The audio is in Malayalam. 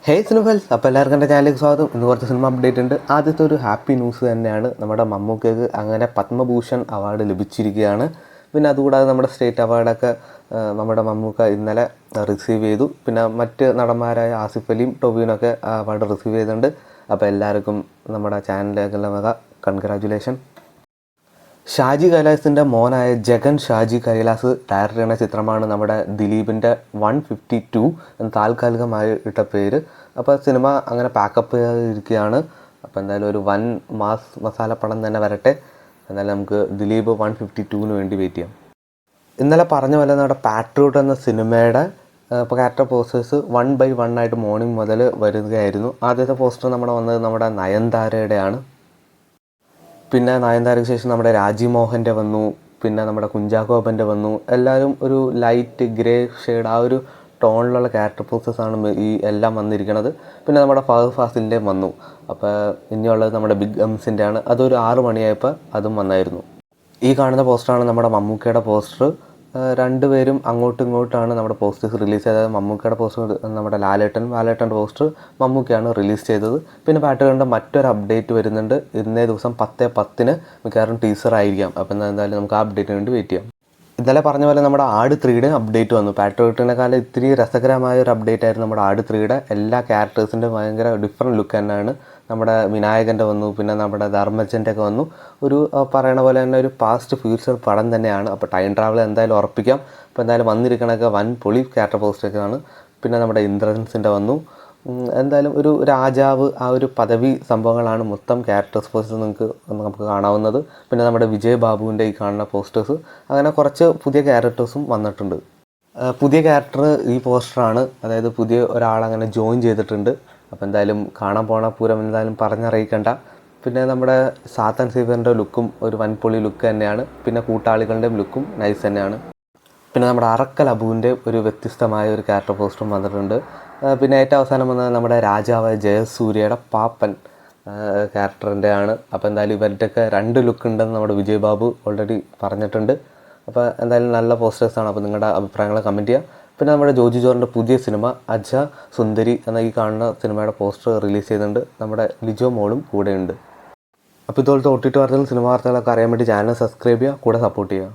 ഹേയ് സിനിമൽസ്, അപ്പോൾ എല്ലാവർക്കും എൻ്റെ ചാനലിലേക്ക് സ്വാഗതം. ഇന്ന് കുറച്ച് സിനിമ അപ്ഡേറ്റ് ഉണ്ട്. ആദ്യത്തെ ഒരു ഹാപ്പി ന്യൂസ് തന്നെയാണ്, നമ്മുടെ മമ്മൂക്കയ്ക്ക് അങ്ങനെ പത്മഭൂഷൺ അവാർഡ് ലഭിച്ചിരിക്കുകയാണ്. പിന്നെ അതുകൂടാതെ നമ്മുടെ സ്റ്റേറ്റ് അവാർഡൊക്കെ നമ്മുടെ മമ്മൂക്ക ഇന്നലെ റിസീവ് ചെയ്തു. പിന്നെ മറ്റ് നടന്മാരായ ആസിഫ് അലിയും ടൊവിനൊക്കെ അവാർഡ് റിസീവ് ചെയ്തിട്ടുണ്ട്. അപ്പോൾ എല്ലാവർക്കും നമ്മുടെ ചാനലിലേക്കുള്ള വക കൺഗ്രാജുലേഷൻ. ഷാജി കൈലാസിൻ്റെ മോനായ ജഗൻ ഷാജി കൈലാസ് ഡയറക്റ്റ് ചെയ്യുന്ന ചിത്രമാണ് നമ്മുടെ ദിലീപിൻ്റെ 152 എന്ന് താൽക്കാലികമായി ഇട്ട പേര്. അപ്പോൾ സിനിമ അങ്ങനെ പാക്കപ്പ് ചെയ്തിരിക്കുകയാണ്. അപ്പോൾ എന്തായാലും ഒരു വൻ മസാല പടം തന്നെ വരട്ടെ. എന്തായാലും നമുക്ക് ദിലീപ് 152 വേണ്ടി വെയിറ്റ് ചെയ്യാം. ഇന്നലെ പറഞ്ഞ പോലെ നമ്മുടെ പാട്രിയോട്ട് എന്ന സിനിമയുടെ ക്യാരക്ടർ പോസ്റ്റേഴ്സ് 1 by 1 ആയിട്ട് മോർണിംഗ് മുതൽ വരികയായിരുന്നു. ആദ്യത്തെ പോസ്റ്റർ വന്നത് നമ്മുടെ നയൻതാരയുടെയാണ്. പിന്നെ നയൻതാരയ്ക്ക് ശേഷം നമ്മുടെ രാജീവ് മോഹൻ്റെ വന്നു, പിന്നെ നമ്മുടെ കുഞ്ചാക്കോപ്പൻ്റെ വന്നു. എല്ലാവരും ഒരു ലൈറ്റ് ഗ്രേ ഷെയ്ഡ് ആ ഒരു ടോണിലുള്ള ക്യാരക്ടർ പോസ്റ്റേഴ്സാണ് ഈ എല്ലാം വന്നിരിക്കുന്നത്. പിന്നെ നമ്മുടെ ഫഹദ് ഫാസിലിൻ്റെയും വന്നു. അപ്പോൾ ഇനിയുള്ളത് നമ്മുടെ ബിഗ് എംസിൻ്റെ ആണ്. അതൊരു 6 മണിയായപ്പോൾ അതും വന്നായിരുന്നു. ഈ കാണുന്ന പോസ്റ്ററാണ് നമ്മുടെ മമ്മൂക്കയുടെ പോസ്റ്റർ. രണ്ടുപേരും അങ്ങോട്ടും ഇങ്ങോട്ടാണ് നമ്മുടെ പോസ്റ്റേഴ്സ് റിലീസ് ചെയ്തത്. മമ്മൂക്കയുടെ പോസ്റ്റർ നമ്മുടെ ലാലേട്ടൻ്റെ പോസ്റ്റർ മമ്മൂക്കയാണ് റിലീസ് ചെയ്തത്. പിന്നെ പാട്ടുകളുടെ മറ്റൊരു അപ്ഡേറ്റ് വരുന്നുണ്ട്. ഇന്നേ ദിവസം 10/10 മിക്കവാറും ടീസർ ആയിരിക്കാം. അപ്പം എന്തായാലും നമുക്ക് ആ അപ്ഡേറ്റിന് വേണ്ടി വെയിറ്റ് ചെയ്യാം. ഇന്നലെ പറഞ്ഞ പോലെ നമ്മുടെ ആട് 3യുടെ അപ്ഡേറ്റ് വന്നു. പാട്രിയോട്ടിനെക്കാളും ഇത്തിരി രസകരമായ ഒരു അപ്ഡേറ്റ് ആയിരുന്നു നമ്മുടെ ആട് 3യുടെ. എല്ലാ ക്യാരക്ടേഴ്സിൻ്റെ ഭയങ്കര ഡിഫറെൻറ്റ് ലുക്ക് തന്നെയാണ്. നമ്മുടെ വിനായകൻ്റെ വന്നു, പിന്നെ നമ്മുടെ ധർമ്മജൻ്റെ ഒക്കെ വന്നു. ഒരു പറയണ പോലെ തന്നെ ഒരു പാസ്റ്റ് ഫ്യൂച്ചർ പടം തന്നെയാണ്. അപ്പോൾ ടൈം ട്രാവൽ എന്തായാലും ഉറപ്പിക്കാം. അപ്പോൾ എന്തായാലും വന്നിരിക്കണൊക്കെ വൻ പൊളി ക്യാരക്ടർ പോസ്റ്റൊക്കെയാണ്. പിന്നെ നമ്മുടെ ഇന്ദ്രൻസിൻ്റെ വന്നു. എന്തായാലും ഒരു രാജാവ് ആ ഒരു പദവി സംഭവങ്ങളാണ് മൊത്തം ക്യാരക്ടേഴ്സ് പോസ്റ്റേഴ്സ് നമുക്ക് കാണാവുന്നത്. പിന്നെ നമ്മുടെ വിജയ് ബാബുവിൻ്റെ ഈ കാണുന്ന പോസ്റ്റേഴ്സ്, അങ്ങനെ കുറച്ച് പുതിയ ക്യാരക്ടേഴ്സും വന്നിട്ടുണ്ട്. പുതിയ ക്യാരക്ടർ ഈ പോസ്റ്ററാണ്, അതായത് പുതിയ ഒരാളങ്ങനെ ജോയിൻ ചെയ്തിട്ടുണ്ട്. അപ്പോൾ എന്തായാലും കാണാൻ പോണ പൂരം എന്തായാലും പറഞ്ഞറിയിക്കണ്ട. പിന്നെ നമ്മുടെ സാത്തൻ സീവറിൻ്റെ ലുക്കും ഒരു വൻപൊളി ലുക്ക് തന്നെയാണ്. പിന്നെ കൂട്ടാളികളുടെയും ലുക്കും നൈസ് തന്നെയാണ്. പിന്നെ നമ്മുടെ അറക്കൽ അബുവിൻ്റെ ഒരു വ്യത്യസ്തമായ ഒരു ക്യാരക്ടർ പോസ്റ്ററും വന്നിട്ടുണ്ട്. പിന്നെ ഏറ്റവും അവസാനം വന്നത് നമ്മുടെ രാജാവായ ജയസൂര്യയുടെ പാപ്പൻ ക്യാരക്ടറിൻ്റെ ആണ്. അപ്പോൾ എന്തായാലും ഇവരുടെയൊക്കെ 2 ലുക്ക് ഉണ്ടെന്ന് നമ്മുടെ വിജയ് ബാബു ഓൾറെഡി പറഞ്ഞിട്ടുണ്ട്. അപ്പോൾ എന്തായാലും നല്ല പോസ്റ്റേഴ്സാണ്. അപ്പോൾ നിങ്ങളുടെ അഭിപ്രായങ്ങൾ കമൻറ്റ് ചെയ്യുക. പിന്നെ നമ്മുടെ ജോജി ജോറിൻ്റെ പുതിയ സിനിമ അജ സുന്ദരി എന്ന ഈ കാണുന്ന സിനിമയുടെ പോസ്റ്റർ റിലീസ് ചെയ്യുന്നുണ്ട്. നമ്മുടെ ലിജോ മോളും കൂടെയുണ്ട്. അപ്പോൾ ഇതുപോലത്തെ OTT വാർത്തകളും സിനിമ വാർത്തകളൊക്കെ അറിയാൻ വേണ്ടി ചാനൽ സബ്സ്ക്രൈബ് ചെയ്യുക, കൂടെ സപ്പോർട്ട് ചെയ്യുക.